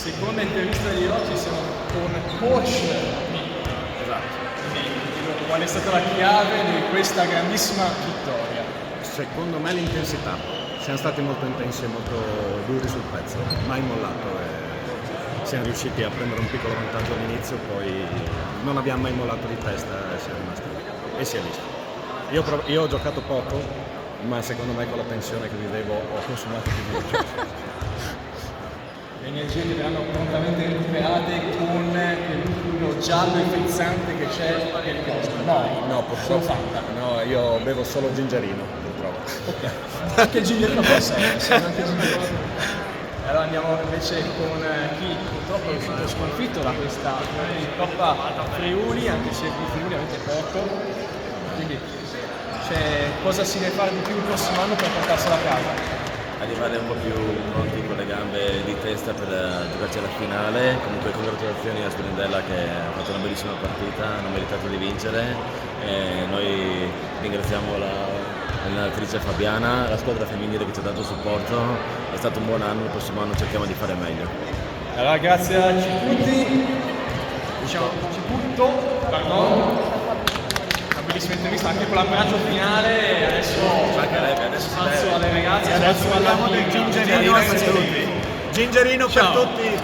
seconda intervista di oggi siamo con coach. Esatto. Qual è stata la chiave di questa grandissima vittoria? Secondo me l'intensità. Siamo stati molto intensi e molto duri sul pezzo, mai mollato e siamo riusciti a prendere un piccolo vantaggio all'inizio, poi non abbiamo mai mollato di testa e siamo rimasti lì. E si è visto. Io ho giocato poco, ma secondo me con la tensione che vivevo ho consumato più di gioco. Le energie che verranno prontamente recuperate con quello giallo e frizzante che c'è per il costo. No, purtroppo. No, io bevo solo gingerino, purtroppo. Anche il gingerino può essere, anche il gingerino. Allora andiamo invece con chi purtroppo è uscito sconfitto da questa Coppa Friuli, anche se qui Friuli avete poco. Quindi cosa si deve fare di più il prossimo anno per portarsela a casa? Arrivare un po' più pronti con le gambe di testa per giocarci alla finale. Comunque congratulazioni a Splendella che ha fatto una bellissima partita, hanno meritato di vincere e noi ringraziamo l'allenatrice Fabiana, la squadra femminile che ci ha dato supporto, è stato un buon anno, il prossimo anno cerchiamo di fare meglio. Allora grazie a Ciputti, Ciputto, pardon. Bellissima intervista anche con l'abbraccio finale e adesso spazio alle ragazze, Adesso parliamo del gingerino per tutti. Gingerino per tutti.